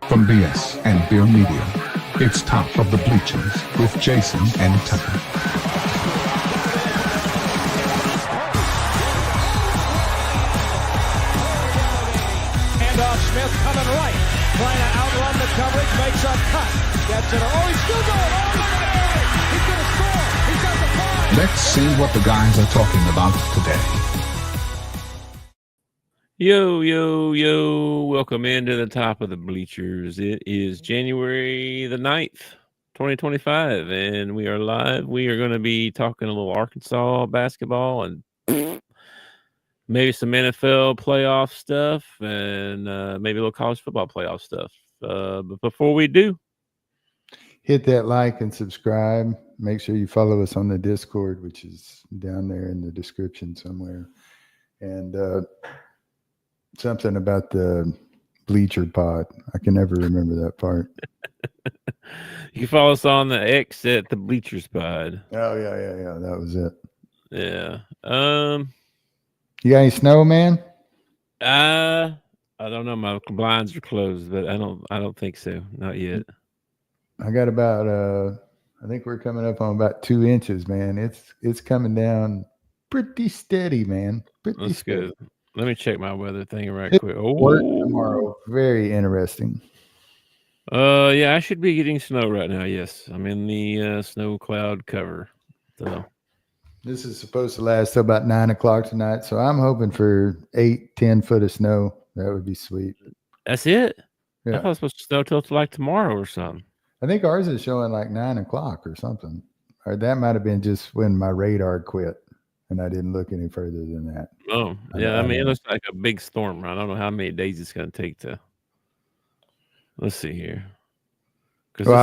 From BS and Beer Media, it's Top of the Bleachers with Jason and Tucker. Handoff, Smith coming right, trying to outrun the coverage, makes a cut, gets it, oh, he's still going, oh, look at it, he's going to score, he's got the five. Let's see what the guys are talking about today. Yo, welcome into the Top of the Bleachers. It is January the 9th, 2025, and we are live. We are going to be talking a little Arkansas basketball and maybe some NFL playoff stuff and maybe a little college football playoff stuff. But before we do, hit that like and subscribe. Make sure you follow us on the Discord, which is down there in the description somewhere. And something about the Bleacher Pod. I can never remember that part. you follow us on the X at the Bleachers Pod. Oh, yeah. That was it. Yeah. You got any snow, man? I don't know. My blinds are closed, but I don't think so. Not yet. I got about I think we're coming up on about 2 inches, man. It's coming down pretty steady, man. That's steady. good. Let me check my weather thing right quick. Work tomorrow. Very interesting. Yeah, I should be getting snow right now. Yes, I'm in the snow cloud cover. So this is supposed to last till about 9 o'clock tonight. So I'm hoping for 8-10 foot of snow. That would be sweet. That's it. Yeah. I thought it was supposed to snow till like tomorrow or something. I think ours is showing like 9 o'clock or something. Or that might have been just when my radar quit. And I didn't look any further than that. Oh, yeah. I mean, it looks like a big storm. I don't know how many days it's going to take to. Let's see here. Well,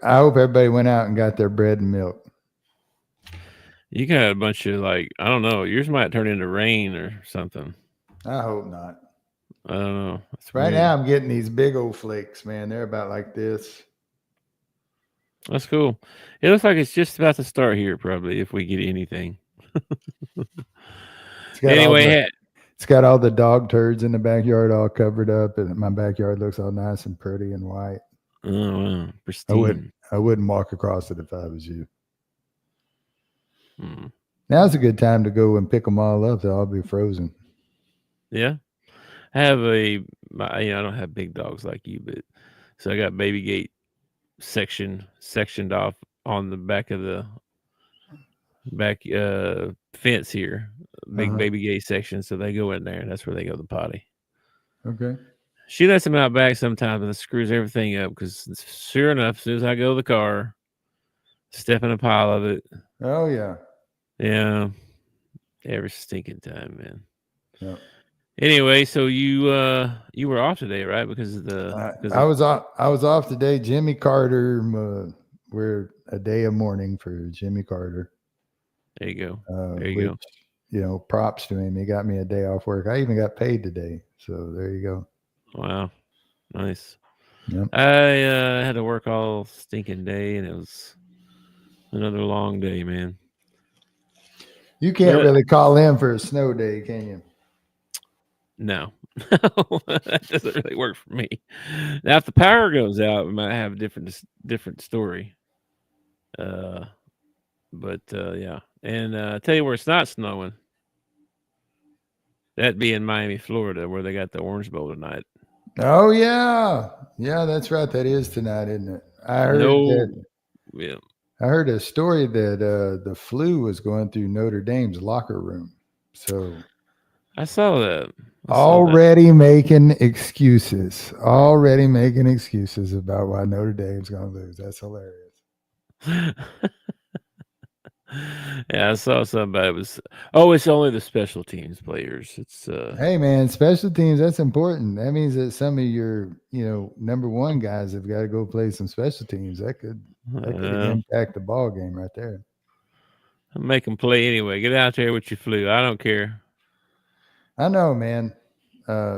I hope everybody went out and got their bread and milk. You got a bunch of I don't know. Yours might turn into rain or something. I hope not. I don't know. Right now, I'm getting these big old flakes, man. They're about like this. That's cool. It looks like it's just about to start here, probably, if we get anything. It's got all the dog turds in the backyard all covered up, and my backyard looks all nice and pretty and white. Oh, wow. Pristine. I wouldn't walk across it if I was you. Now's a good time to go and pick them all up. They'll all be frozen. Yeah. I don't have big dogs like you, but so I got baby gate sectioned off on the back of the fence here, big baby gate section, so they go in there and that's where they go to the potty. Okay. She lets them out back sometimes and screws everything up because sure enough, as soon as I go to the car, step in a pile of it. Oh yeah every stinking time, man. Yeah. Anyway, so you were off today, right? Because of I was off today. Jimmy Carter, we're a day of mourning for Jimmy Carter. There you go. You go. Props to him. He got me a day off work. I even got paid today. So there you go. Wow. Nice. Yep. I had to work all stinking day, and it was another long day, man. You can't really call in for a snow day, can you? No. That doesn't really work for me. Now, if the power goes out, we might have a different story. But yeah. And I tell you where it's not snowing. That'd be in Miami, Florida, where they got the Orange Bowl tonight. Oh yeah. Yeah, that's right. That is tonight, isn't it? I heard a story that the flu was going through Notre Dame's locker room. So I saw that. Already making excuses about why Notre Dame's going to lose. That's hilarious. Yeah, I saw somebody it's only the special teams players. It's hey man, special teams, that's important. That means that some of your number one guys have got to go play some special teams. That could impact the ball game right there. Make them play anyway. Get out there with your flu. I don't care. I know, man. I've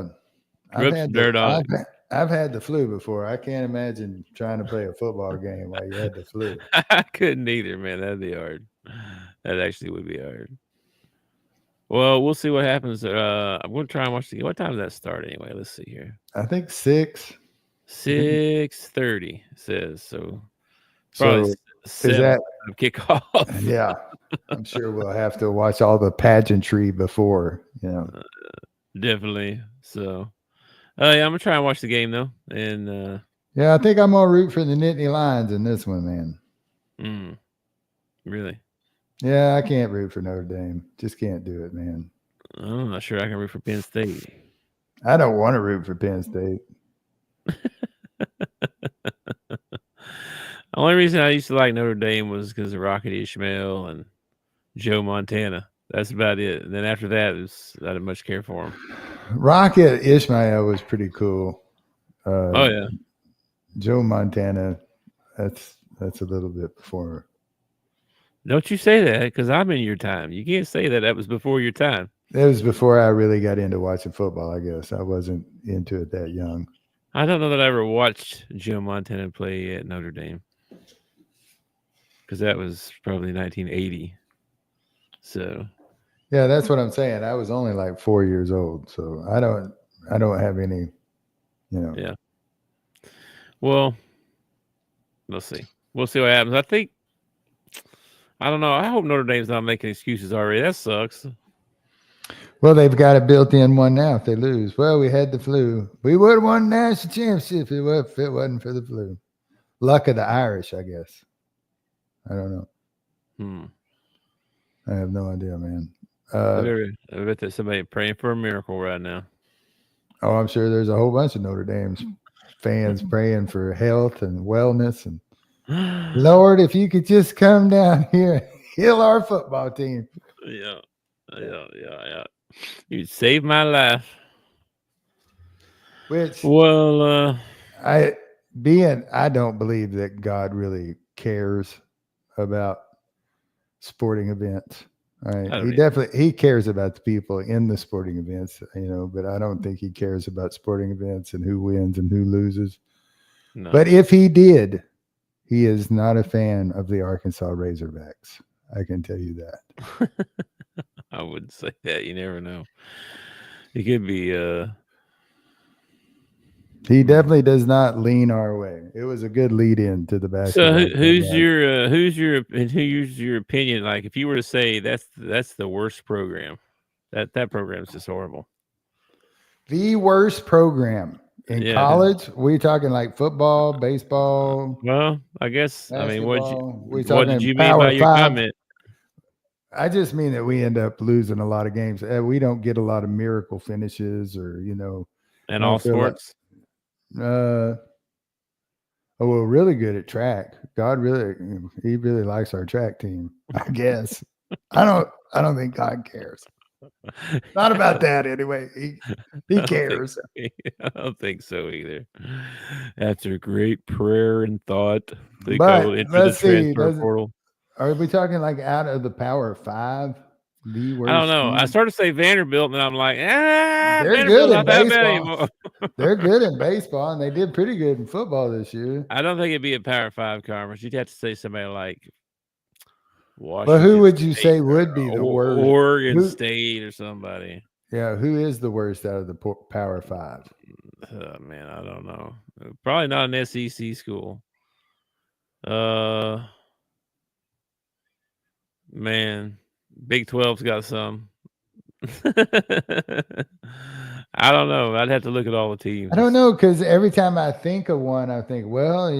had the flu before. I can't imagine trying to play a football game while you had the flu. I couldn't either, man. That'd be hard. That actually would be hard. Well, we'll see what happens. I'm going to try and watch what time does that start anyway? Let's see here. I think 6. 6:30 says so. So Probably is 7 that? kickoff. Yeah, I'm sure we'll have to watch all the pageantry before. Definitely. So, yeah, I'm gonna try and watch the game though, and Yeah, I think I'm gonna root for the Nittany Lions in this one, man. Really, Yeah, I can't root for Notre Dame. Just can't do it, man. I'm not sure I can root for Penn State. I don't want to root for Penn State. The only reason I used to like Notre Dame was because of Rocket Ishmael and Joe Montana. That's about it. And then after that, I didn't much care for him. Rocket Ishmael was pretty cool. Oh yeah, Joe Montana. That's a little bit before. Don't you say that because I'm in your time. You can't say that was before your time. It was before I really got into watching football. I guess I wasn't into it that young. I don't know that I ever watched Joe Montana play at Notre Dame because that was probably 1980. So yeah, that's what I'm saying. I was only like 4 years old, so I don't have any, Yeah. Well, we'll see. We'll see what happens. I don't know. I hope Notre Dame's not making excuses already. That sucks. Well, they've got a built-in one now. If they lose, well, we had the flu. We would have won the national championship if it wasn't for the flu. Luck of the Irish, I guess. I don't know. I have no idea, man. I bet there's somebody praying for a miracle right now. Oh, I'm sure there's a whole bunch of Notre Dame fans praying for health and wellness. And Lord, if you could just come down here and heal our football team. Yeah. You'd save my life. Which, well, I don't believe that God really cares about sporting events. Right? He cares about the people in the sporting events, but I don't think he cares about sporting events and who wins and who loses. No. But if he did, he is not a fan of the Arkansas Razorbacks. I can tell you that. I wouldn't say that. You never know. He could be. He definitely does not lean our way. It was a good lead in to the basketball. So who's your opinion? Like, if you were to say that's the worst program, that program's just horrible. The worst program in college? We talking like football, baseball? Well, I guess. Basketball? What did you mean by your comment? I just mean that we end up losing a lot of games. We don't get a lot of miracle finishes, or and all sports. We're really good at track. God he really likes our track team, I guess. I don't think God cares. Not about that anyway. He cares. I don't think so either. After great prayer and thought, they but go into the transfer portal. Are we talking like out of the Power 5? The worst? I don't know. I started to say Vanderbilt, and I'm like, they're good in baseball. They're good in baseball, and they did pretty good in football this year. I don't think it'd be a Power 5 conference. You'd have to say somebody like Washington. But who would you say would be the worst? Oregon State or somebody. Yeah, who is the worst out of the Power 5? Man, I don't know. Probably not an SEC school. Man, Big 12's got some. I don't know. I'd have to look at all the teams. I don't know, because every time I think of one, I think, well,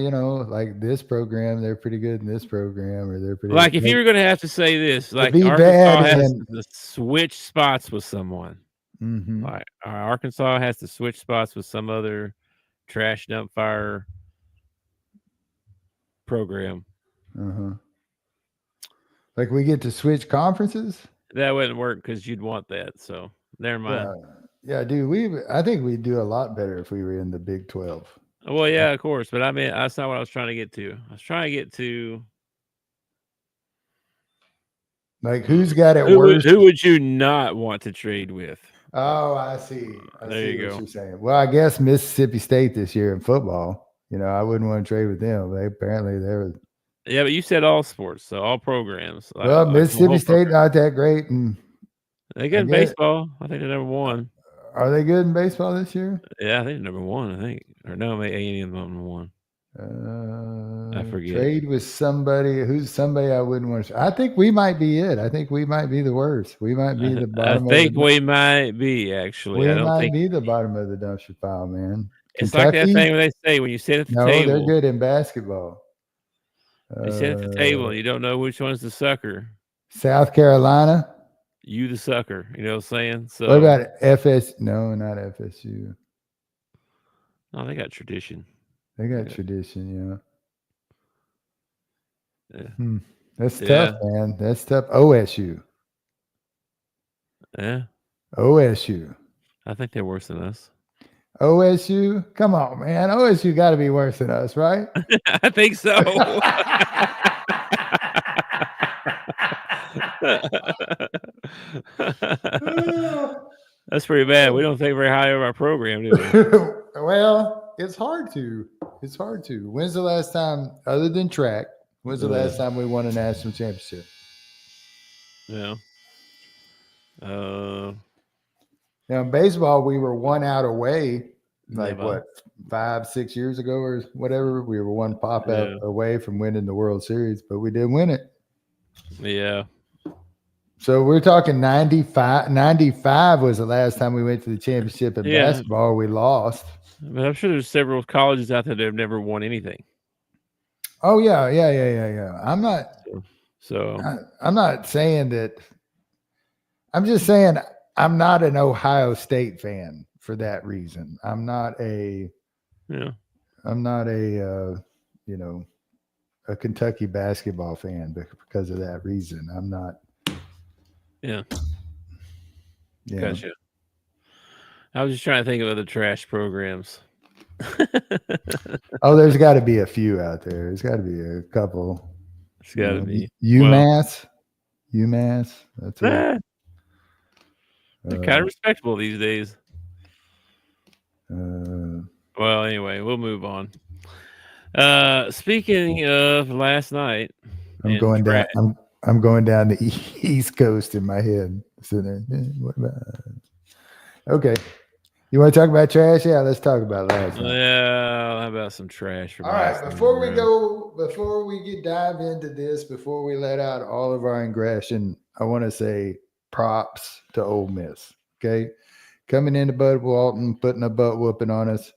like this program, they're pretty good in this program, or they're pretty. Like, if you were going to have to say this, like Arkansas has to switch spots with someone. Mm-hmm. Like Arkansas has to switch spots with some other trash dump fire program. Uh-huh. Like we get to switch conferences? That wouldn't work because you'd want that. So never mind. Yeah, dude. I think we'd do a lot better if we were in the Big 12. Well, yeah, of course. But I mean, that's not what I was trying to get to. I was trying to get to, like, who's got it worse? Who would you not want to trade with? Oh, I see. There you go. What you're saying. Well, I guess Mississippi State this year in football. I wouldn't want to trade with them. They're. Yeah, but you said all sports, so all programs. Well, Mississippi State not that great, and they get in baseball. I think they're number one. Are they good in baseball this year? Yeah, I think number 1. I think, or no, maybe A&M number 1. I forget. Trade with somebody who's somebody I wouldn't want to. I think we might be it. I think we might be the worst. We might be the bottom. I think we might be actually. We I don't might think be the bottom of the dumpster pile, man. it's Kentucky, like that thing where they say when you sit at the no, table. they're good in basketball. You sit at the table and you don't know which one's the sucker. South Carolina. You the sucker. You know what I'm saying? So What about FS? No, not FSU. Oh, they got tradition. They got tradition, Yeah. That's tough, man. That's tough. OSU. Yeah. OSU. I think they're worse than us. OSU? Come on, man. OSU got to be worse than us, right? I think so. That's pretty bad. We don't think very high of our program, do we? Well, it's hard to. It's hard to. When's the last time, other than track, when's the last time we won a national championship? Yeah. Now, in baseball, we were 1 out away, what, 5-6 years ago or whatever. We were 1 pop out away from winning the World Series, but we didn't win it. Yeah. So we're talking 95. 95 was the last time we went to the championship in basketball. We lost. But I'm sure there's several colleges out there that have never won anything. Oh, yeah. I'm not saying that. I'm just saying I'm not an Ohio State fan for that reason. I'm not a Kentucky basketball fan because of that reason. I'm not. Yeah. Gotcha. I was just trying to think of other trash programs. Oh, there's got to be a few out there. There's got to be a couple. It's got to be. UMass. That's it. They're kind of respectable these days. Well, anyway, we'll move on. Speaking of last night, I'm going down the East Coast in my head. What about? Okay, you want to talk about trash? Yeah, let's talk about last night. Yeah, how about some trash? All right, before we dive into this, before we let out all of our aggression, I want to say props to Ole Miss. Okay, coming into Bud Walton, putting a butt whooping on us.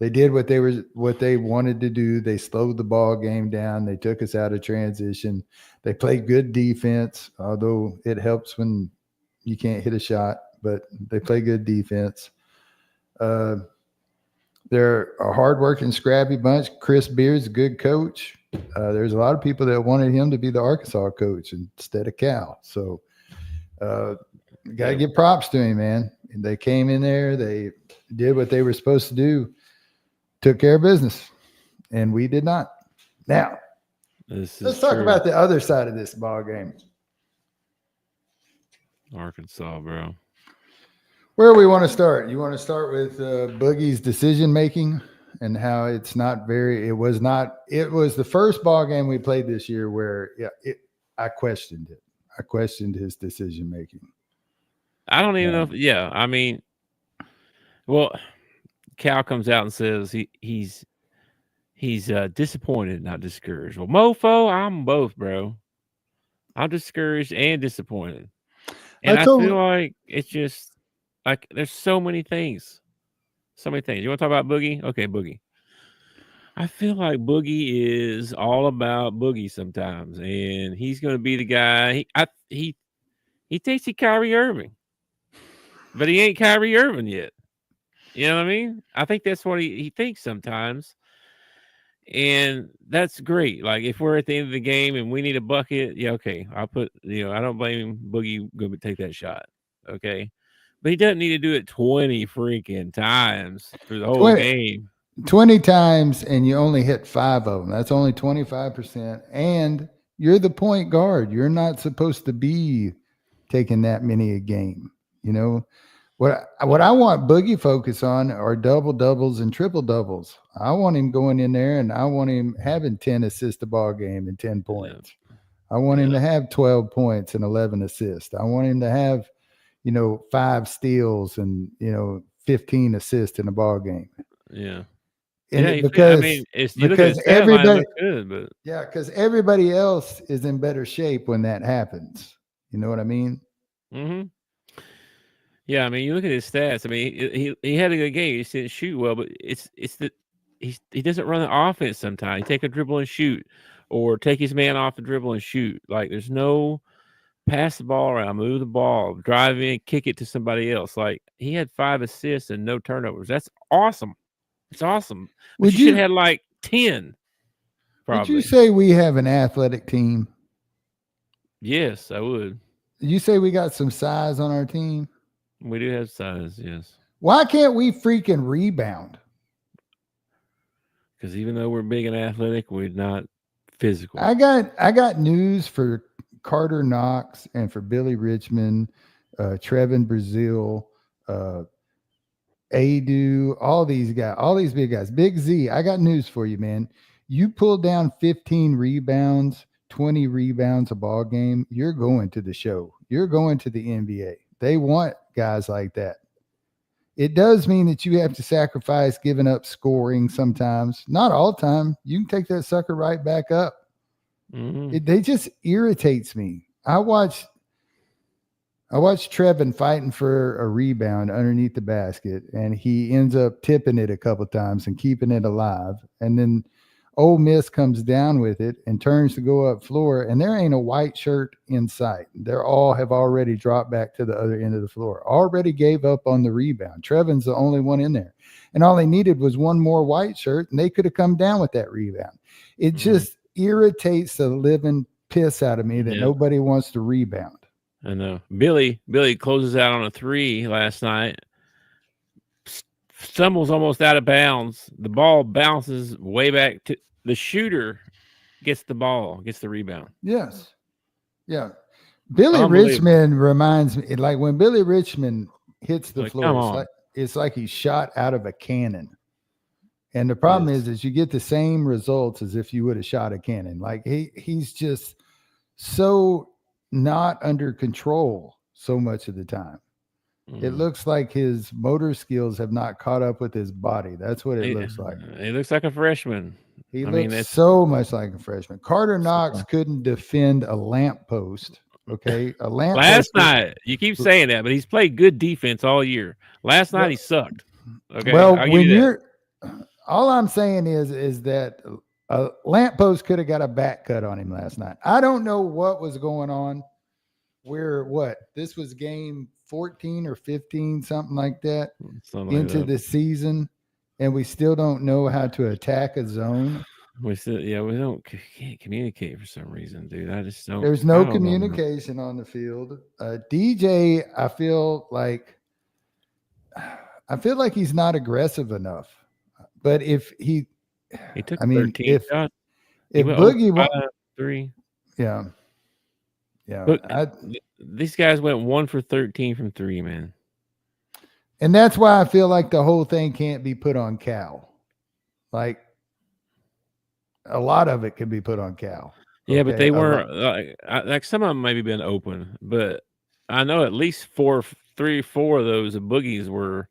They did what they wanted to do. They slowed the ball game down. They took us out of transition. They played good defense, although it helps when you can't hit a shot, but they play good defense. They're a hardworking, scrappy bunch. Chris Beard's a good coach. There's a lot of people that wanted him to be the Arkansas coach instead of Cal. So got to give props to him, man. They came in there. They did what they were supposed to do. Took care of business, and we did not. Now, let's talk about the other side of this ball game. Arkansas, bro. Where do we want to start? You want to start with Boogie's decision making and how it was the first ball game we played this year where I questioned it. I questioned his decision making. I don't even know if, I mean, well, Cal comes out and says he's disappointed, not discouraged. Well, mofo, I'm both, bro. I'm discouraged and disappointed. And I feel like it's just like there's so many things. So many things. You want to talk about Boogie? Okay, Boogie. I feel like Boogie is all about Boogie sometimes, and he's going to be the guy. He thinks he's Kyrie Irving, but he ain't Kyrie Irving yet. You know what I mean? I think that's what he thinks sometimes. And that's great. Like if we're at the end of the game and we need a bucket, okay. I don't blame Boogie going to take that shot. Okay. But he doesn't need to do it 20 freaking times through the whole game. 20 times and you only hit 5 of them. That's only 25%. And you're the point guard. You're not supposed to be taking that many a game. You know, what I want Boogie focus on are double doubles and triple doubles. I want him going in there and I want him having 10 assists a ball game and 10 points. I want him to have 12 points and 11 assists. I want him to have, 5 steals and 15 assists in a ball game. Yeah. And yeah, because you look at his stat line, it looks good, but because everybody else is in better shape when that happens. You know what I mean? mm-hmm. Yeah, I mean, you look at his stats. I mean, he had a good game. He didn't shoot well, but it's that he doesn't run the offense sometimes. He take a dribble and shoot, or take his man off the dribble and shoot. Like there's no pass the ball around, move the ball, drive in, kick it to somebody else. Like he had 5 assists and no turnovers. That's awesome. It's awesome. But you should have had like 10. Probably. Would you say we have an athletic team? Yes, I would. You say we got some size on our team? We do have size, yes. Why can't we freaking rebound? Because even though we're big and athletic, we're not physical. I got news for Carter Knox and for Billy Richmond, Trevin Brazil, Adu, all these big guys. Big Z, I got news for you, man. You pull down 15 rebounds, 20 rebounds a ball game, you're going to the show. You're going to the NBA. They want guys like that. It does mean that you have to sacrifice giving up scoring sometimes. Not all the time. You can take that sucker right back up. Mm-hmm. They just irritates me. I watched Trevin fighting for a rebound underneath the basket, and he ends up tipping it a couple times and keeping it alive. And then Ole Miss comes down with it and turns to go up floor, and there ain't a white shirt in sight. They're all have already dropped back to the other end of the floor, already gave up on the rebound. Trevin's the only one in there. And all they needed was one more white shirt, and they could have come down with that rebound. It just irritates the living piss out of me that nobody wants to rebound. I know. Billy closes out on a 3 last night. Stumbles almost out of bounds. The ball bounces way back to the shooter. Gets the ball, gets the rebound. Yes. Yeah. Billy Richmond reminds me, like when Billy Richmond hits the floor, it's like he's shot out of a cannon. And the problem is you get the same results as if you would have shot a cannon. Like he's just so not under control so much of the time. It looks like his motor skills have not caught up with his body. That's what it looks like. He looks like a freshman. He looks so much like a freshman. Carter Knox couldn't defend a lamppost. Okay, a lamppost. Last night, you keep saying that, but he's played good defense all year. Last night he sucked. Okay. Well, all I'm saying is that a lamppost could have got a back cut on him last night. I don't know what was going on. This was game 14 or 15, something like that, into the season, and we still don't know how to attack a zone. We can't communicate for some reason, dude. I just don't. There's no communication on the field. DJ, I feel like he's not aggressive enough. But if he took 13 shots. If Boogie won 3, yeah. But these guys went 1 for 13 from 3, man. And that's why I feel like the whole thing can't be put on Cal. Like a lot of it can be put on Cal. Yeah, but they weren't like some of them maybe been open, but I know at least 4 of those boogies were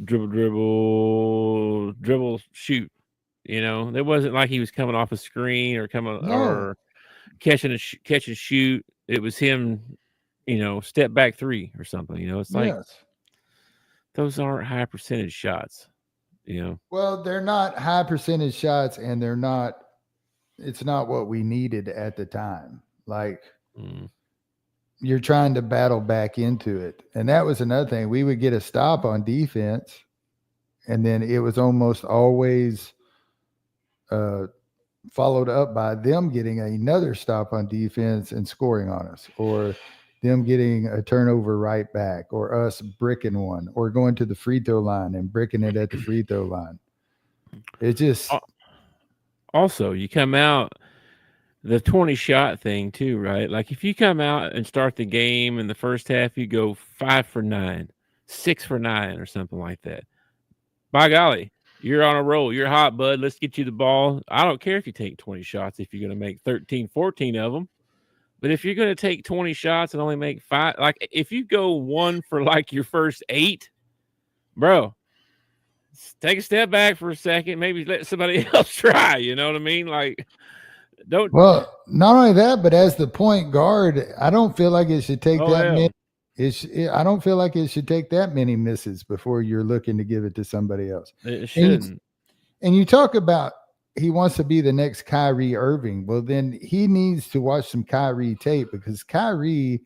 dribble, shoot. There wasn't like he was coming off a screen or or catch and shoot. It was him, step back 3 or something. It's like those aren't high percentage shots. Well, they're not high percentage shots, and it's not what we needed at the time. Like you're trying to battle back into it. And that was another thing. We would get a stop on defense, and then it was almost always followed up by them getting another stop on defense and scoring on us, or them getting a turnover right back, or us bricking one, or going to the free throw line and bricking it at the free throw line. It just also, you come out the 20 shot thing too, right? Like if you come out and start the game in the first half, you go 5 for 9, 6 for 9 or something like that. By golly, you're on a roll. You're hot, bud. Let's get you the ball. I don't care if you take 20 shots if you're going to make 13, 14 of them. But if you're going to take 20 shots and only make 5, like if you go 1 for like your first 8, bro, take a step back for a second. Maybe let somebody else try. You know what I mean? Like, don't. Well, not only that, but as the point guard, I don't feel like it should take that many. I don't feel like it should take that many misses before you're looking to give it to somebody else. It shouldn't. And you talk about he wants to be the next Kyrie Irving. Well, then he needs to watch some Kyrie tape because Kyrie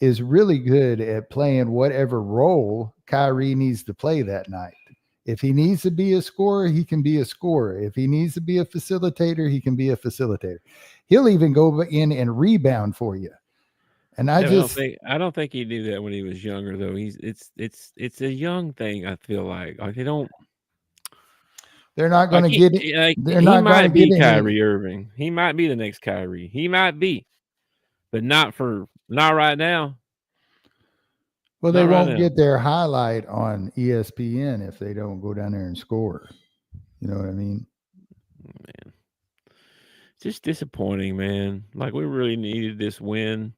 is really good at playing whatever role Kyrie needs to play that night. If he needs to be a scorer, he can be a scorer. If he needs to be a facilitator, he can be a facilitator. He'll even go in and rebound for you. And I don't think he did that when he was younger though. It's a young thing. I feel like they're not going to get it. Like, he might be Kyrie Irving. He might be the next Kyrie. He might be, but not right now. Well, they won't get their highlight on ESPN if they don't go down there and score. You know what I mean? Man, just disappointing, man. Like we really needed this win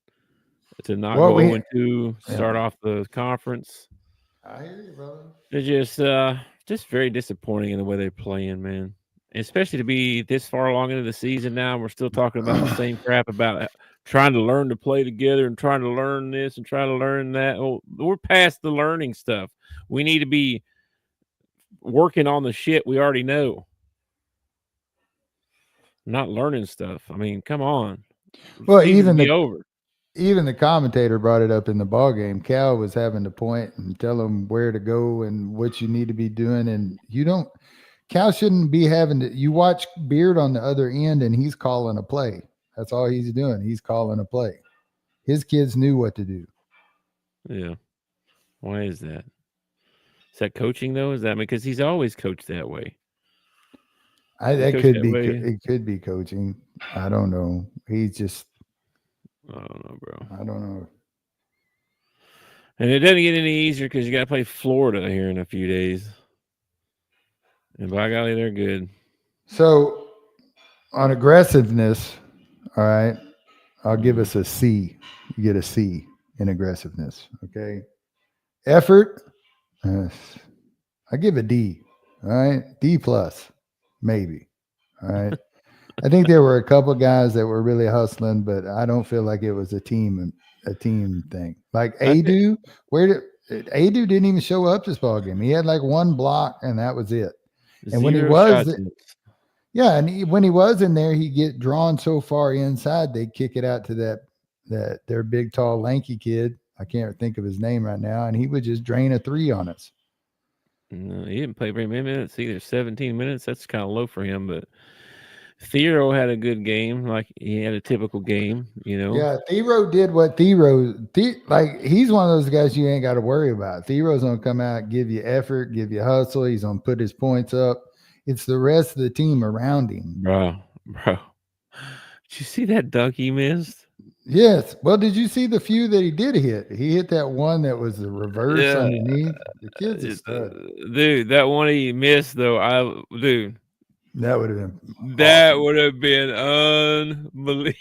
to not go 0-2, start off the conference. I hear you, brother. They're just very disappointing in the way they're playing, man. Especially to be this far along into the season now, we're still talking about the same crap about trying to learn to play together and trying to learn this and trying to learn that. Well, we're past the learning stuff. We need to be working on the shit we already know. Not learning stuff. I mean, come on. Well, even the commentator brought it up in the ball game. Cal was having to point and tell him where to go and what you need to be doing. And Cal shouldn't be having to. You watch Beard on the other end, and he's calling a play. That's all he's doing. He's calling a play. His kids knew what to do. Yeah. Why is that? Is that coaching though? Is that because he's always coached that way? It could be coaching. I don't know. He's just. I don't know, bro. I don't know. And it doesn't get any easier because you got to play Florida here in a few days. And by golly, they're good. So, on aggressiveness, all right, I'll give us a C. You get a C in aggressiveness, okay? Effort, I give a D, all right? D plus, maybe, all right? I think there were a couple guys that were really hustling, but I don't feel like it was a team thing. Like Adu, Adu didn't even show up this ball game. He had like one block, and that was it. And when he was, when he was in there, he'd get drawn so far inside, they'd kick it out to their big, tall, lanky kid. I can't think of his name right now, and he would just drain a 3 on us. No, he didn't play very many minutes either. 17 minutes. That's kind of low for him, but Thero had a good game. Like he had a typical game, you know. Yeah, Thero did what like he's one of those guys you ain't got to worry about. Thero's gonna come out, give you effort, give you hustle. He's gonna put his points up. It's the rest of the team around him. Bro. Did you see that dunk he missed? Yes. Well, did you see the few that he did hit? He hit that one that was the reverse underneath. The kid's a stud. Dude, that one he missed though. That would have been awesome. That would have been unbelievable.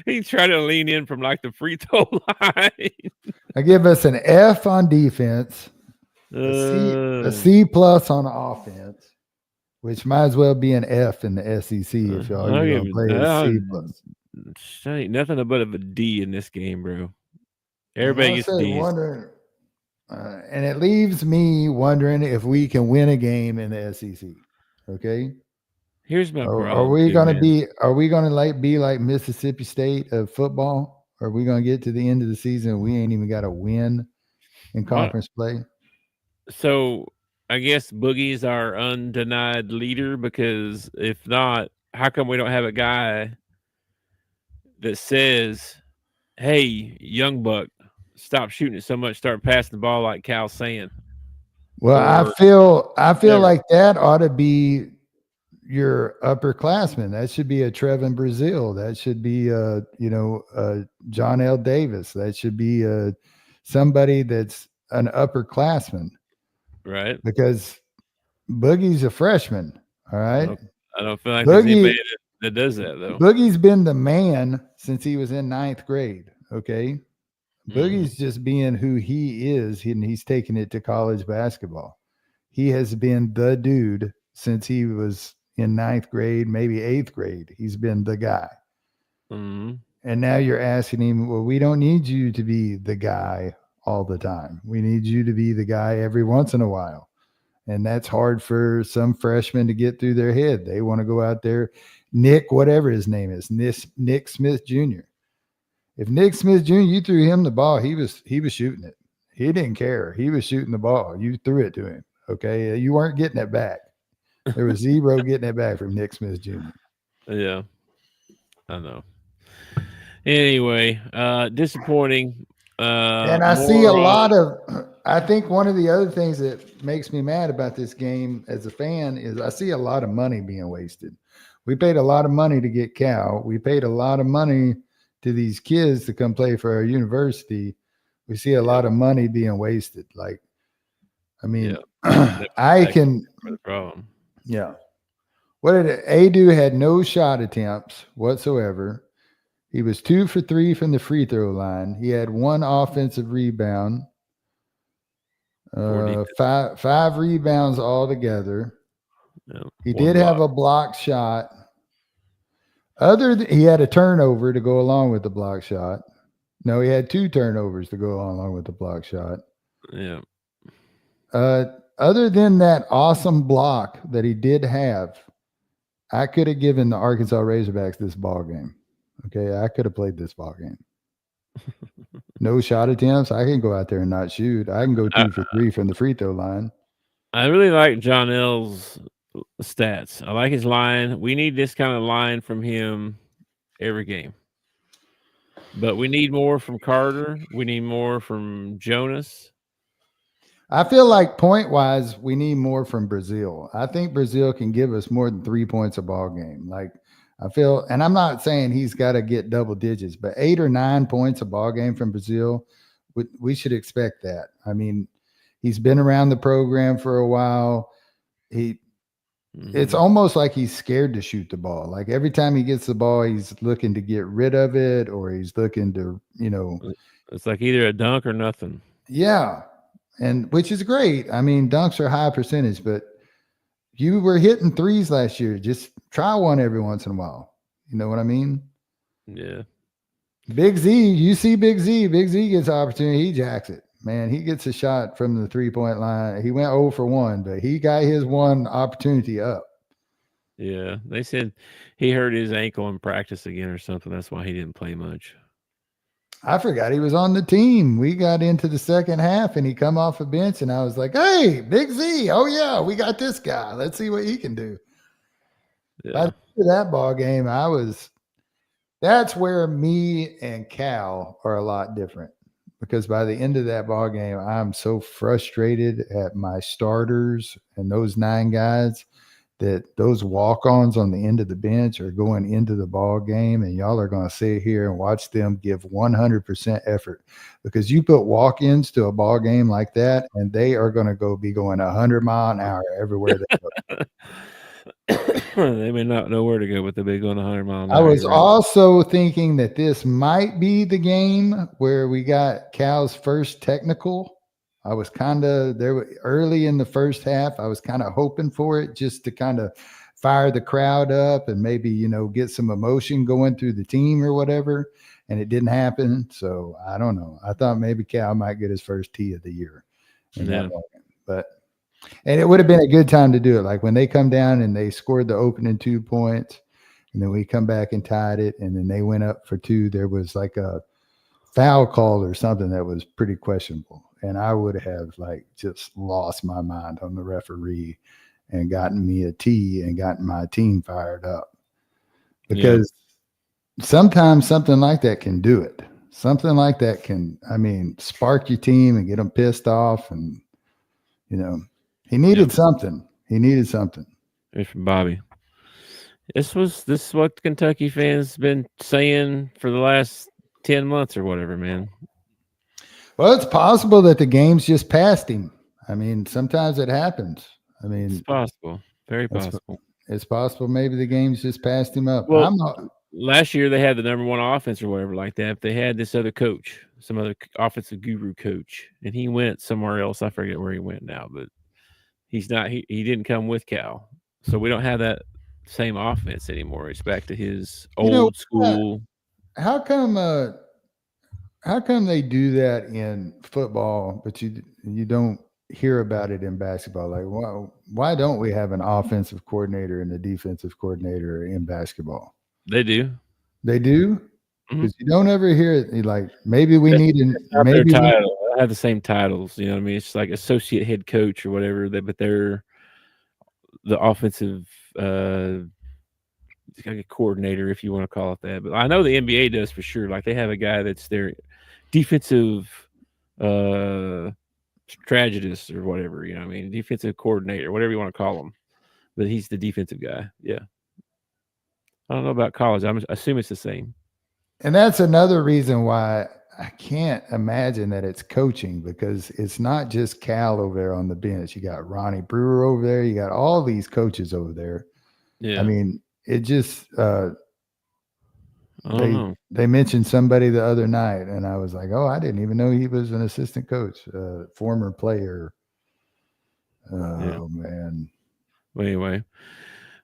He tried to lean in from like the free throw line. I give us an F on defense, a C plus on offense, which might as well be an F in the SEC if y'all are going to play a C plus. Ain't nothing but of a D in this game, bro. Everybody gets D's. And it leaves me wondering if we can win a game in the SEC. Okay. Here's my problem. Are we going to be like Mississippi State of football? Are we going to get to the end of the season and we ain't even got to win in conference play? So I guess Boogie's our undenied leader, because if not, how come we don't have a guy that says, hey, young buck, stop shooting it so much, start passing the ball like Cal's saying? Well, I feel like that ought to be your upperclassman. That should be a Trevin Brazil. That should be John L. Davis. That should be somebody that's an upperclassman. Right. Because Boogie's a freshman. All right. I don't feel like there's anybody that does that though. Boogie's been the man since he was in 9th grade. Okay. Mm-hmm. Boogie's just being who he is, and he's taking it to college basketball. He has been the dude since he was in 9th grade, maybe 8th grade. He's been the guy. Mm-hmm. And now you're asking him, well, we don't need you to be the guy all the time. We need you to be the guy every once in a while. And that's hard for some freshmen to get through their head. They want to go out there. Nick, whatever his name is, Nick Smith Jr. If Nick Smith Jr., you threw him the ball, he was shooting it. He didn't care. He was shooting the ball. You threw it to him. Okay. You weren't getting it back. There was zero getting it back from Nick Smith Jr. Yeah. I know. Anyway, disappointing. And I see a lot of, I think one of the other things that makes me mad about this game as a fan is I see a lot of money being wasted. We paid a lot of money to get Cal. We paid a lot of money to these kids to come play for our university. We see a lot of money being wasted. Like, I mean, I can, the problem. Yeah. What did it? Adu had no shot attempts whatsoever. He was 2 for 3 from the free throw line. He had 1 offensive rebound, 5 rebounds altogether. Yeah, he did have a block shot. He had a turnover to go along with the block shot. No, he had 2 turnovers to go along with the block shot. Yeah. Other than that awesome block that he did have, I could have given the Arkansas Razorbacks this ball game. Okay, I could have played this ball game. No shot attempts. I can go out there and not shoot. I can go 2 for 3 from the free throw line. I really like John L's stats. I like his line. We need this kind of line from him every game. But we need more from Carter. We need more from Jonas. I feel like point-wise, we need more from Brazil. I think Brazil can give us more than 3 points a ball game. Like, I feel, and I'm not saying he's got to get double digits, but 8 or 9 points a ball game from Brazil, we should expect that. I mean, he's been around the program for a while. It's almost like he's scared to shoot the ball. Like every time he gets the ball, he's looking to get rid of it, or he's looking to, it's like either a dunk or nothing. Yeah. And which is great. I mean, dunks are high percentage, but you were hitting threes last year. Just try one every once in a while. You know what I mean? Yeah. Big Z, you see Big Z. Big Z gets an opportunity. He jacks it. Man, he gets a shot from the 3-point line. He went 0 for 1, but he got his one opportunity up. Yeah. They said he hurt his ankle in practice again or something. That's why he didn't play much. I forgot he was on the team. We got into the second half and he come off a bench and I was like, hey, Big Z. Oh yeah, we got this guy. Let's see what he can do. Yeah. By the end of that ball game, that's where me and Cal are a lot different, because by the end of that ball game, I'm so frustrated at my starters and those 9 guys that those walk-ons on the end of the bench are going into the ball game, and y'all are going to sit here and watch them give 100% effort, because you put walk-ins to a ball game like that and they are going to be going 100 mile an hour everywhere they go. They may not know where to go, but they'll be going 100 miles an hour. I was also thinking that this might be the game where we got Cal's first technical. I was kind of there early in the first half. I was kind of hoping for it just to kind of fire the crowd up and maybe, get some emotion going through the team or whatever. And it didn't happen. So I don't know. I thought maybe Cal might get his first tee of the year. And it would have been a good time to do it. Like when they come down and they scored the opening 2 points, and then we come back and tied it, and then they went up for 2. There was like a foul call or something that was pretty questionable. And I would have just lost my mind on the referee and gotten me a tee and gotten my team fired up. Because sometimes something like that can do it. Something like that can, spark your team and get them pissed off. And, he needed something. He needed something. Here's from Bobby. This is what Kentucky fans been saying for the last 10 months or whatever, man. Well, it's possible that the game's just passed him. Sometimes it happens. It's possible. Very possible. it's possible maybe the game's just passed him up. Well, last year they had the number one offense or whatever like that. If they had this other coach, some other offensive guru coach, and he went somewhere else. I forget where he went now, but he's not. He didn't come with Cal, so we don't have that same offense anymore. It's back to his old school. How come they do that in football, but you don't hear about it in basketball? Like, why don't we have an offensive coordinator and a defensive coordinator in basketball? They do. They do? Because you don't ever hear it. Like, maybe we need maybe title. I have the same titles. You know what I mean? It's like associate head coach or whatever. But they're the offensive coordinator, if you want to call it that. But I know the NBA does for sure. Like they have a guy that's their defensive strategist or whatever. You know what I mean? Defensive coordinator, whatever you want to call him. But he's the defensive guy. Yeah. I don't know about college. I assume it's the same. And that's another reason why I can't imagine that it's coaching, because it's not just Cal over there on the bench. You got Ronnie Brewer over there. You got all these coaches over there. Yeah. I mean, it just they mentioned somebody the other night, and I was like, oh, I didn't even know he was an assistant coach, former player. Oh, man. Well, anyway,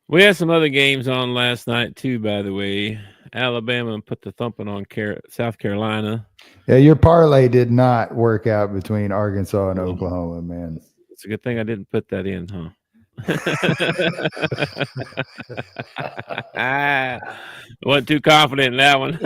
we had some other games on last night too, by the way. Alabama put the thumping on South Carolina. Yeah, your parlay did not work out between Arkansas and Oklahoma, man. It's a good thing I didn't put that in, huh? Wasn't too confident in that one.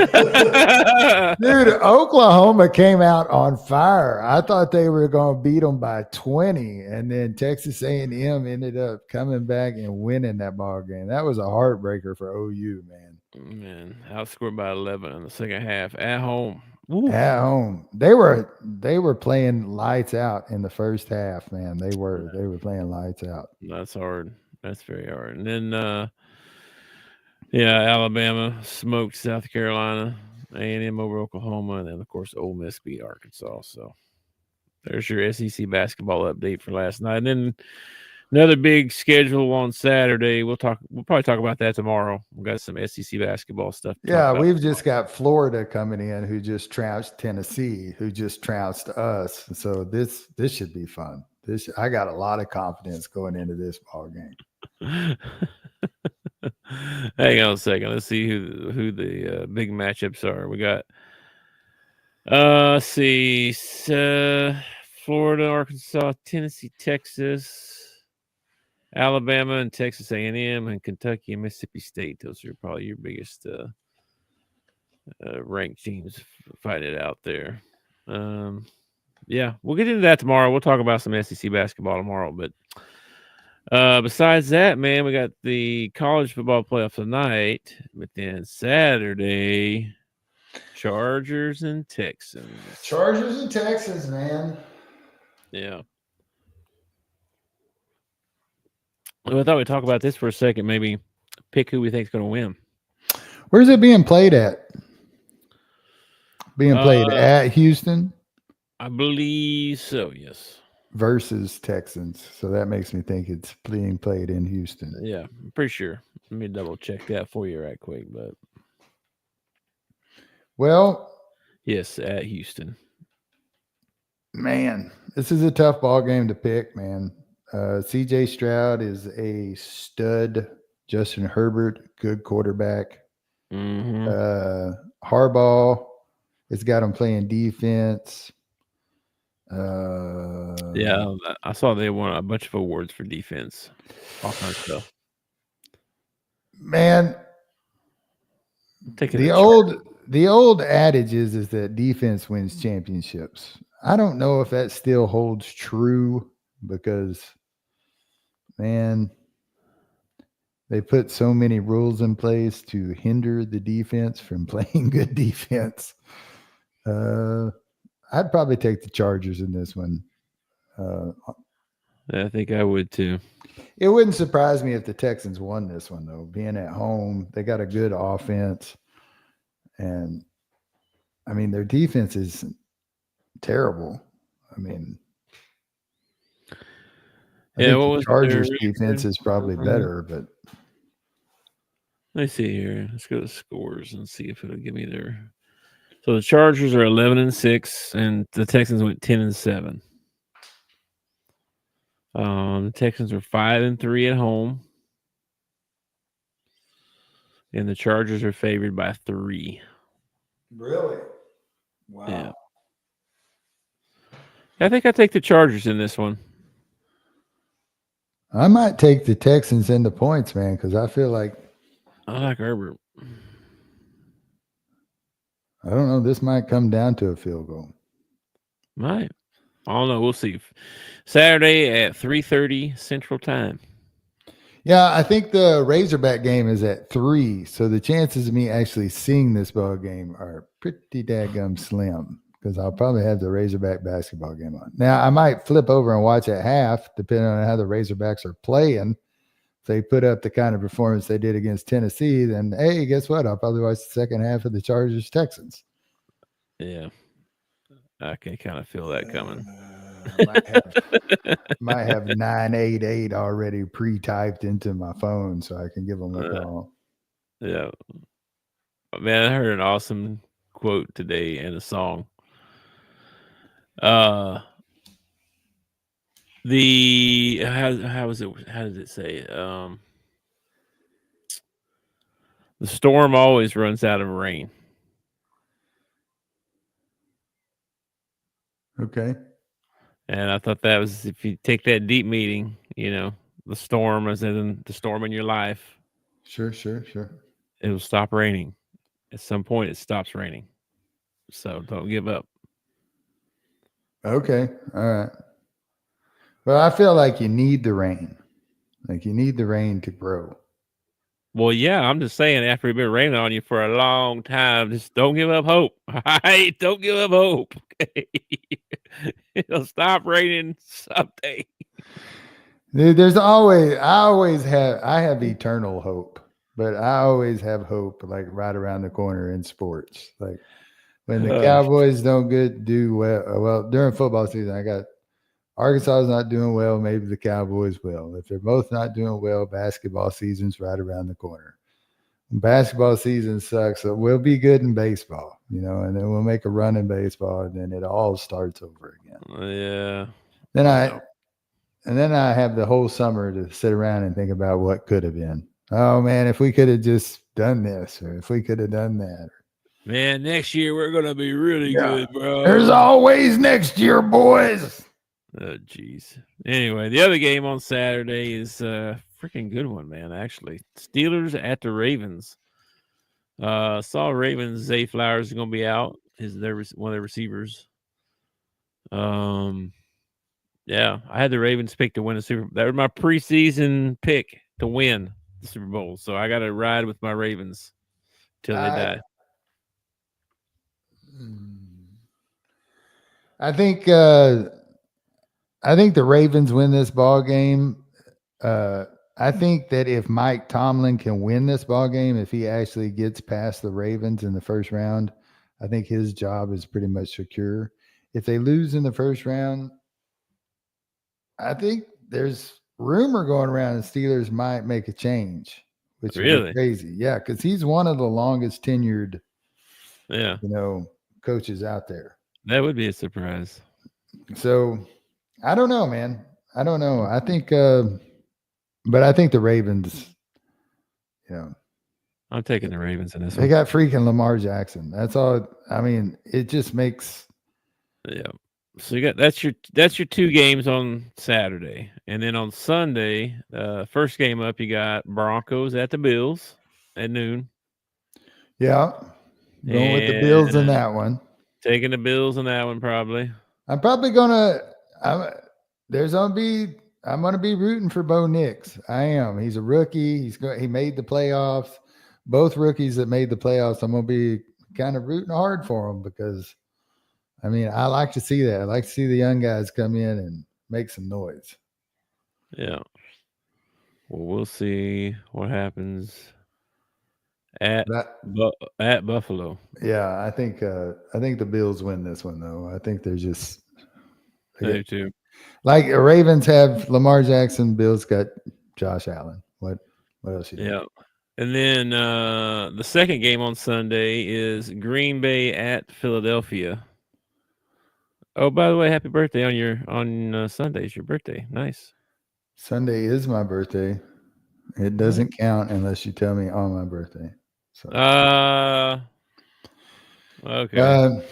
Dude, Oklahoma came out on fire. I thought they were going to beat them by 20, and then Texas A&M ended up coming back and winning that ball game. That was a heartbreaker for OU, man. Man, outscored by 11 in the second half at home. Ooh. At home, they were playing lights out in the first half. Man, they were playing lights out. That's hard. That's very hard. And then, Alabama smoked South Carolina, A&M over Oklahoma, and then of course Ole Miss beat Arkansas. So there's your SEC basketball update for last night. And then another big schedule on Saturday. We'll probably talk about that tomorrow. We've got some SEC basketball stuff. Yeah, we've just got Florida coming in, who just trounced Tennessee, who just trounced us. So this should be fun. I got a lot of confidence going into this ball game. Hang on a second. Let's see who the big matchups are. We got let's see, Florida, Arkansas, Tennessee, Texas, Alabama, and Texas A&M, and Kentucky and Mississippi State. Those are probably your biggest ranked teams fighting it out there. We'll get into that tomorrow. We'll talk about some SEC basketball tomorrow. But besides that, man, we got the college football playoff tonight. But then Saturday, Chargers and Texans. Chargers and Texans, man. Yeah. Well, I thought we'd talk about this for a second. Maybe pick who we think is going to win. Where's it being played at? Being played at Houston? I believe so, yes. Versus Texans. So that makes me think it's being played in Houston. Yeah, I'm pretty sure. Let me double check that for you right quick. But well, yes, at Houston. Man, this is a tough ball game to pick, man. CJ Stroud is a stud. Justin Herbert, good quarterback. Mm-hmm. Harbaugh has got him playing defense. I saw they won a bunch of awards for defense. All kinds of stuff. Man, the old adage is that defense wins championships. I don't know if that still holds true because, man, they put so many rules in place to hinder the defense from playing good defense. I'd probably take the Chargers in this one. I think I would too. It wouldn't surprise me if the Texans won this one, though. Being at home, they got a good offense. And, I mean, their defense is terrible. I mean, I think the Chargers defense is probably better, but Let me see here. Let's go to scores and see if it'll give me their. So the Chargers are 11-6, and the Texans went 10-7. The Texans are 5-3 at home, and the Chargers are favored by 3. Really? Wow. Yeah. I think I take the Chargers in this one. I might take the Texans in the points, man, because I feel like I like Herbert. I don't know. This might come down to a field goal. Might. I don't know. We'll see. Saturday at 3:30 Central Time. Yeah, I think the Razorback game is at 3, so the chances of me actually seeing this ball game are pretty daggum slim because I'll probably have the Razorback basketball game on. Now, I might flip over and watch at half, depending on how the Razorbacks are playing. If they put up the kind of performance they did against Tennessee, then, hey, guess what? I'll probably watch the second half of the Chargers-Texans. Yeah. I can kind of feel that coming. Might have 988 already pre-typed into my phone so I can give them a call. Yeah. Man, I heard an awesome quote today in a song. How was it? How does it say? The storm always runs out of rain. Okay. And I thought that was, if you take that deep meaning, the storm as in the storm in your life. Sure. It will stop raining. At some point, it stops raining. So don't give up. Okay. All right. Well, I feel like you need the rain. Like you need the rain to grow. Well, yeah, I'm just saying, after it's been raining on you for a long time, just don't give up hope. Hey, don't give up hope. Okay? It'll stop raining someday. There's I have eternal hope, but I always have hope like right around the corner in sports. Like when the Cowboys don't do well during football season, I got Arkansas is not doing well. Maybe the Cowboys will. If they're both not doing well, basketball season's right around the corner. When basketball season sucks, so we'll be good in baseball, and then we'll make a run in baseball, and then it all starts over again. Yeah. Then I have the whole summer to sit around and think about what could have been. Oh man, if we could have just done this, or if we could have done that. Man, next year we're gonna be really good, bro. There's always next year, boys. Oh, jeez. Anyway, the other game on Saturday is a freaking good one, man. Actually, Steelers at the Ravens. Saw Ravens. Zay Flowers is gonna be out. One of their receivers. Yeah, I had the Ravens pick to win the Super Bowl. That was my preseason pick to win the Super Bowl. So I got to ride with my Ravens till they die. I think the Ravens win this ball game. I think that if Mike Tomlin can win this ball game, if he actually gets past the Ravens in the first round, I think his job is pretty much secure. If they lose in the first round, I think there's rumor going around the Steelers might make a change, which is crazy. Yeah, because he's one of the longest tenured, coaches out there. That would be a surprise. So I don't know, man. I don't know. I think, but I think the Ravens, I'm taking the Ravens in this one. They got freaking Lamar Jackson. That's all. I mean, it just makes. Yeah. So you got that's your two games on Saturday, and then on Sunday, first game up, you got Broncos at the Bills at noon. Yeah, going with the Bills in that one. Taking the Bills in that one, probably. I'm probably gonna. I'm gonna be rooting for Bo Nix. I am. He's a rookie. He made the playoffs. Both rookies that made the playoffs. I'm gonna be kind of rooting hard for them because. I mean, I like to see that. I like to see the young guys come in and make some noise. Yeah. Well, we'll see what happens at Buffalo. Yeah, I think the Bills win this one though. I think they're just they do too. Like Ravens have Lamar Jackson, Bills got Josh Allen. What else you do? Yeah. And then the second game on Sunday is Green Bay at Philadelphia. Oh, by the way, happy birthday on Sunday. It's your birthday. Nice. Sunday is my birthday. It doesn't count unless you tell me on my birthday. So okay.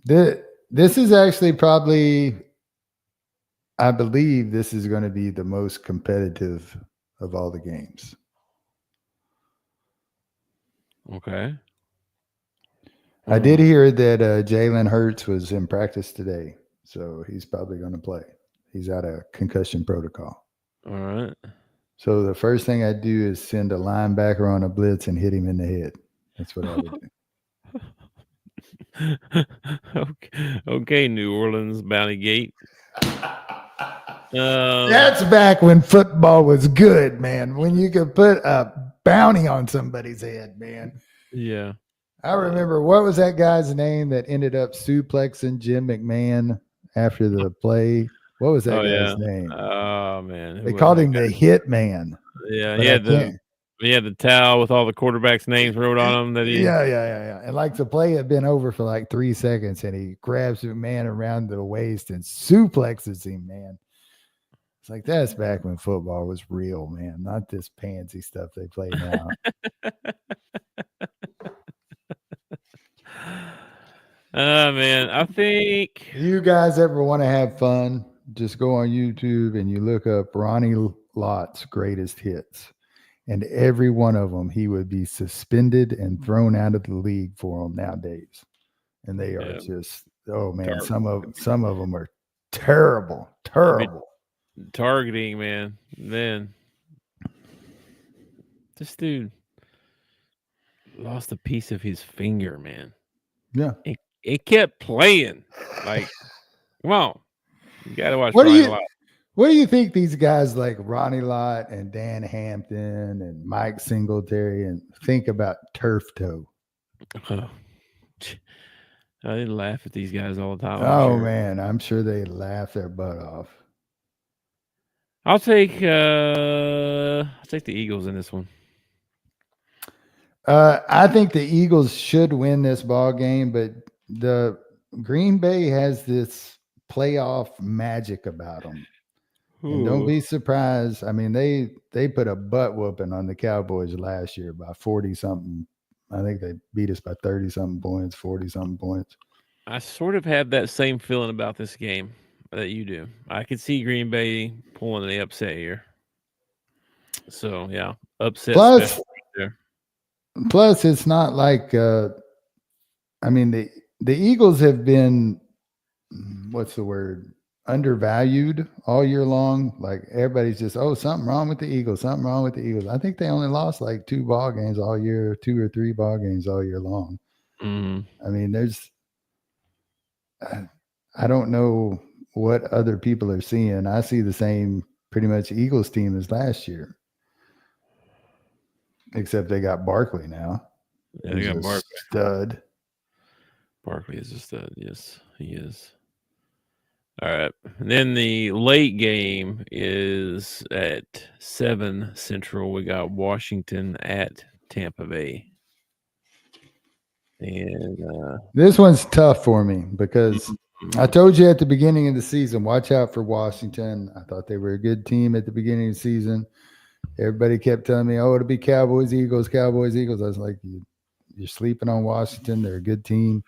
This is actually probably, I believe this is going to be the most competitive of all the games. Okay. I did hear that Jalen Hurts was in practice today, so he's probably going to play. He's out of concussion protocol. All right. So the first thing I do is send a linebacker on a blitz and hit him in the head. That's what I would do. Okay, New Orleans Bounty Gate. That's back when football was good, man. When you could put a bounty on somebody's head, man. Yeah. I remember, what was that guy's name that ended up suplexing Jim McMahon after the play? What was that guy's name? Oh man, They called him the Hit Man. Yeah, he had the towel with all the quarterbacks' names wrote on them. Yeah. And like the play had been over for like 3 seconds, and he grabs McMahon around the waist and suplexes him, man. It's like, that's back when football was real, man. Not this pansy stuff they play now. Man, I think you guys ever want to have fun, just go on YouTube and you look up Ronnie Lott's greatest hits. And every one of them, he would be suspended and thrown out of the league for them nowadays. And they are just, oh man, terrible. Some of them are terrible. Targeting, man. Then this dude lost a piece of his finger, man. Yeah. It kept playing. Like, come on. You gotta watch What do you think these guys like Ronnie Lott and Dan Hampton and Mike Singletary and think about turf toe? I laugh at these guys all the time. Oh man, I'm sure they laugh their butt off. I'll take the Eagles in this one. I think the Eagles should win this ball game, but the Green Bay has this playoff magic about them. And don't be surprised. I mean, they put a butt whooping on the Cowboys last year by 40-something. I think they beat us by 30-something points, 40-something points. I sort of have that same feeling about this game that you do. I could see Green Bay pulling the upset here. So, yeah, upset. Plus, it's not like I mean, the Eagles have been, what's the word, undervalued all year long. Like everybody's just, something wrong with the Eagles, something wrong with the Eagles. I think they only lost like 2 ball games all year, 2 or 3 ball games all year long. I mean, I don't know what other people are seeing. I see the same pretty much Eagles team as last year. Except they got Barkley now. Yeah, they got Barkley. Stud. Barkley is a stud. Yes, he is. All right. And then the late game is at 7 Central. We got Washington at Tampa Bay. And this one's tough for me because I told you at the beginning of the season, watch out for Washington. I thought they were a good team at the beginning of the season. Everybody kept telling me, it'll be Cowboys, Eagles, Cowboys, Eagles. I was like, you're sleeping on Washington. They're a good team.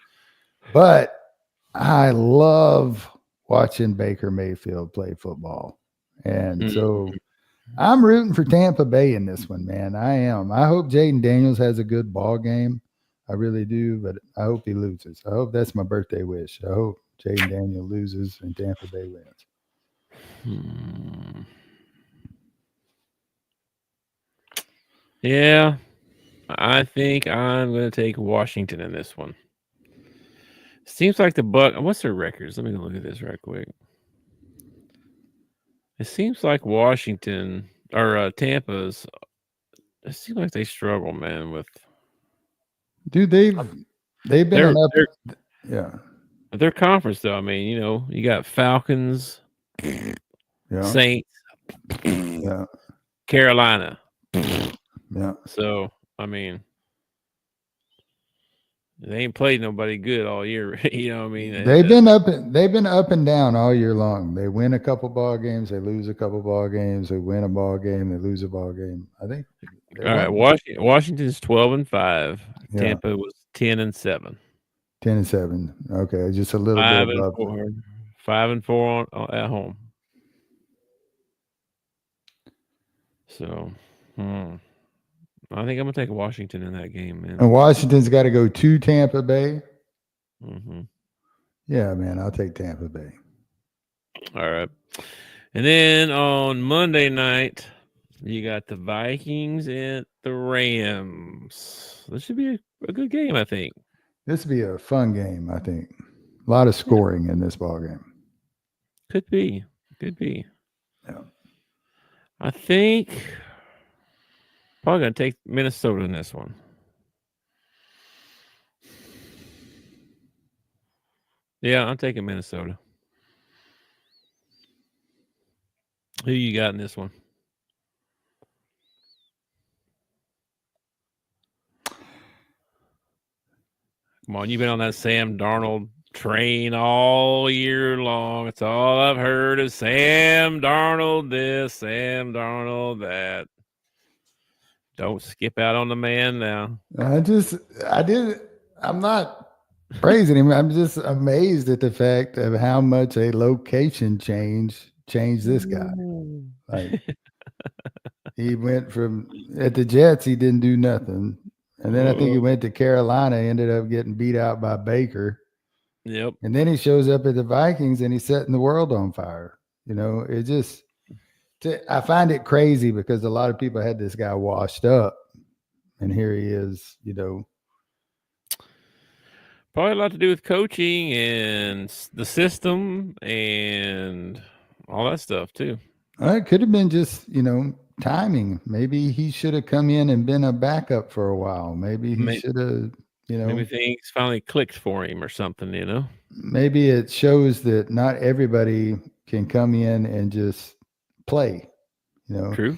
But I love watching Baker Mayfield play football. And so I'm rooting for Tampa Bay in this one, man. I am. I hope Jaden Daniels has a good ball game. I really do, but I hope he loses. I hope that's my birthday wish. I hope Jaden Daniels loses and Tampa Bay wins. Yeah, I think I'm going to take Washington in this one. Seems like the Buck. What's their records? Let me look at this right quick. It seems like Washington or Tampa's. It seems like they struggle, man. With dude, they've been up. Yeah, their conference though. I mean, you got Falcons, Saints, Carolina. Yeah. So, I mean, they ain't played nobody good all year. You know what I mean? They've been up and down all year long. They win a couple ball games, they lose a couple ball games, they win a ball game, they lose a ball game. I think. All right, Washington's 12-5. Yeah. Tampa was 10-7. 10-7. Okay, just a little bit above. 5-4 at home. So, I think I'm gonna take Washington in that game, man. And Washington's got to go to Tampa Bay. Mm-hmm. Yeah, man, I'll take Tampa Bay. All right. And then on Monday night, you got the Vikings and the Rams. This should be a good game, I think. This would be a fun game, I think. A lot of scoring in this ball game. Could be. Yeah. I think probably going to take Minnesota in this one. Yeah, I'm taking Minnesota. Who you got in this one? Come on, you've been on that Sam Darnold train all year long. It's all I've heard is Sam Darnold this, Sam Darnold that. Don't skip out on the man now. I'm not praising him. I'm just amazed at the fact of how much a location changed this guy. Like he went from at the Jets, he didn't do nothing. And then I think he went to Carolina, ended up getting beat out by Baker. Yep. And then he shows up at the Vikings and he's setting the world on fire. You know, it just I find it crazy because a lot of people had this guy washed up, and here he is, you know. Probably a lot to do with coaching and the system and all that stuff too. It could have been just, you know, timing. Maybe he should have come in and been a backup for a while. Maybe he should have, you know. Maybe things finally clicked for him or something, you know. Maybe it shows that not everybody can come in and just play. You know, true.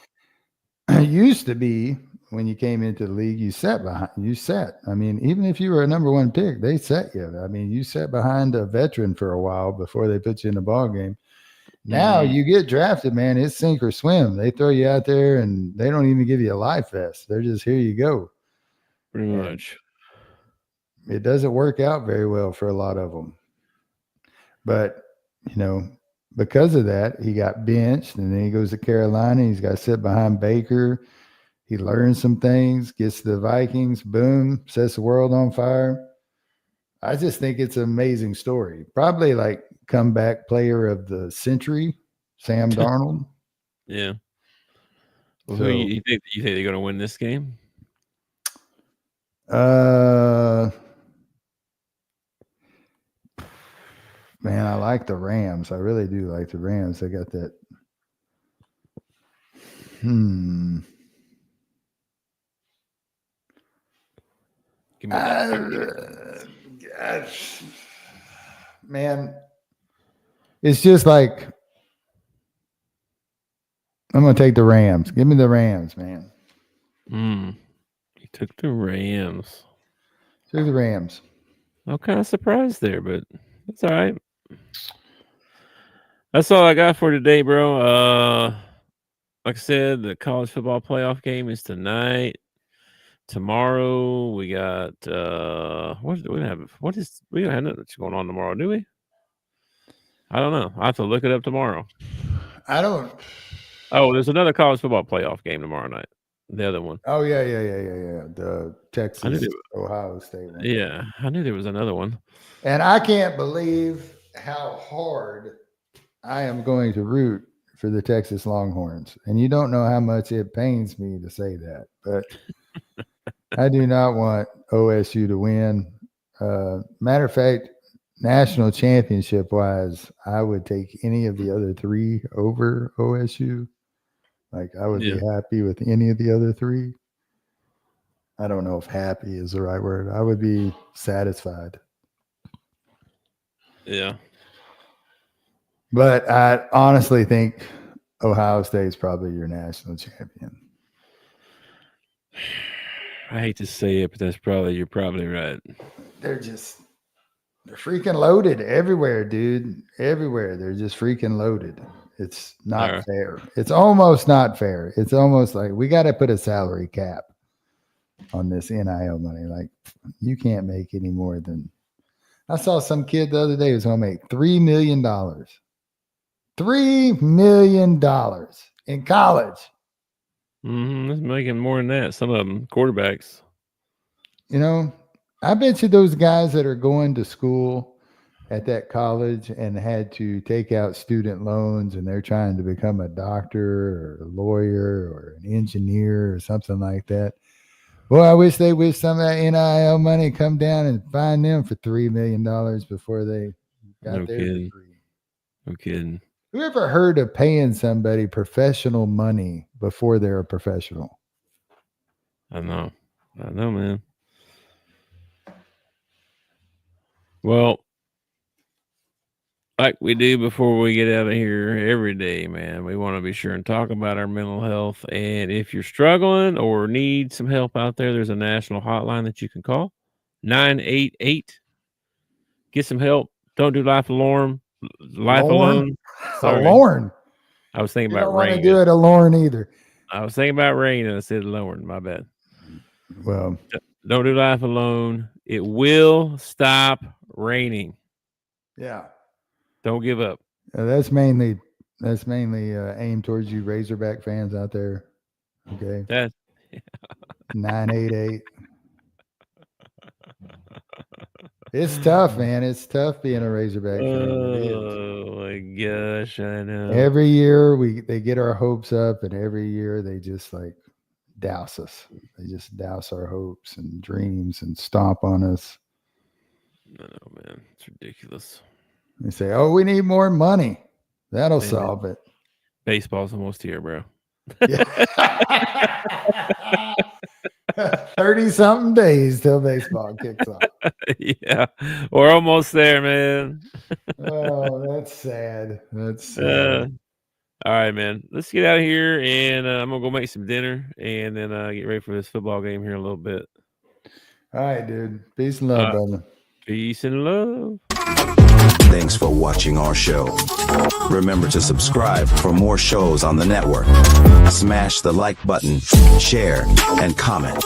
It used to be when you came into the league, you sat. I mean, even if you were a number one pick, they set you. I mean, you sat behind a veteran for a while before they put you in the ball game. Now you get drafted, man. It's sink or swim. They throw you out there and they don't even give you a life vest. They're just, here you go. Pretty much. It doesn't work out very well for a lot of them. But, you know, because of that, he got benched, and then he goes to Carolina. He's got to sit behind Baker. He learns some things, gets to the Vikings, boom, sets the world on fire. I just think it's an amazing story. Probably like comeback player of the century, Sam Darnold. Yeah. Well, who you think they're going to win this game? Man, I like the Rams. I really do like the Rams. They got that. Give me man, it's just like I'm going to take the Rams. Give me the Rams, man. You took the Rams. Took the Rams. I'm kind of surprised there, but that's all right. That's all I got for today, bro. Like I said, the college football playoff game is tonight. Tomorrow we got we don't have nothing going on tomorrow, do we? I don't know. I have to look it up tomorrow. I don't. Oh, there's another college football playoff game tomorrow night. The other one. Oh yeah. The Texas Ohio State one. Yeah, I knew there was another one. And I can't believe how hard I am going to root for the Texas Longhorns. And you don't know how much it pains me to say that, but I do not want OSU to win. Matter of fact, national championship wise, I would take any of the other three over OSU. Like I would be happy with any of the other three. I don't know if happy is the right word. I would be satisfied. Yeah. But I honestly think Ohio State is probably your national champion. I hate to say it, but you're probably right. They're freaking loaded everywhere, dude. Everywhere. They're just freaking loaded. It's not fair. It's almost not fair. It's almost like we got to put a salary cap on this NIL money. Like, you can't make any more than. I saw some kid the other day who's going to make $3 million. $3 million in college. That's making more than that. Some of them quarterbacks. You know, I bet you those guys that are going to school at that college and had to take out student loans and they're trying to become a doctor or a lawyer or an engineer or something like that. Boy, I wish they wish some of that NIL money come down and find them for $3 million before they got their degree. No kidding. Who ever heard of paying somebody professional money before they're a professional? I know, man. Well, like we do before we get out of here every day, man, we want to be sure and talk about our mental health. And if you're struggling or need some help out there, there's a national hotline that you can call, 988. Get some help. Don't do life alone. Alone. Sorry. Alone. I was thinking about don't want rain. to do it alone either. I was thinking about rain and I said alone. My bad. Well, don't do life alone. It will stop raining. Yeah. Don't give up. That's mainly aimed towards you Razorback fans out there. Okay. That's 988. It's tough, man. It's tough being a Razorback fan. Oh my gosh, I know. Every year they get our hopes up, and every year they just like douse us. They just douse our hopes and dreams and stomp on us. No, man, it's ridiculous. They say, "Oh, we need more money. That'll solve it." Baseball's almost here, bro. Yeah. 30-something days till baseball kicks off. Yeah, we're almost there, man. Oh, that's sad. That's sad. All right, man. Let's get out of here, and I'm gonna go make some dinner, and then get ready for this football game here in a little bit. All right, dude. Peace and love, brother. Peace and love. Thanks for watching our show. Remember to subscribe for more shows on the network. Smash the like button, share, and comment.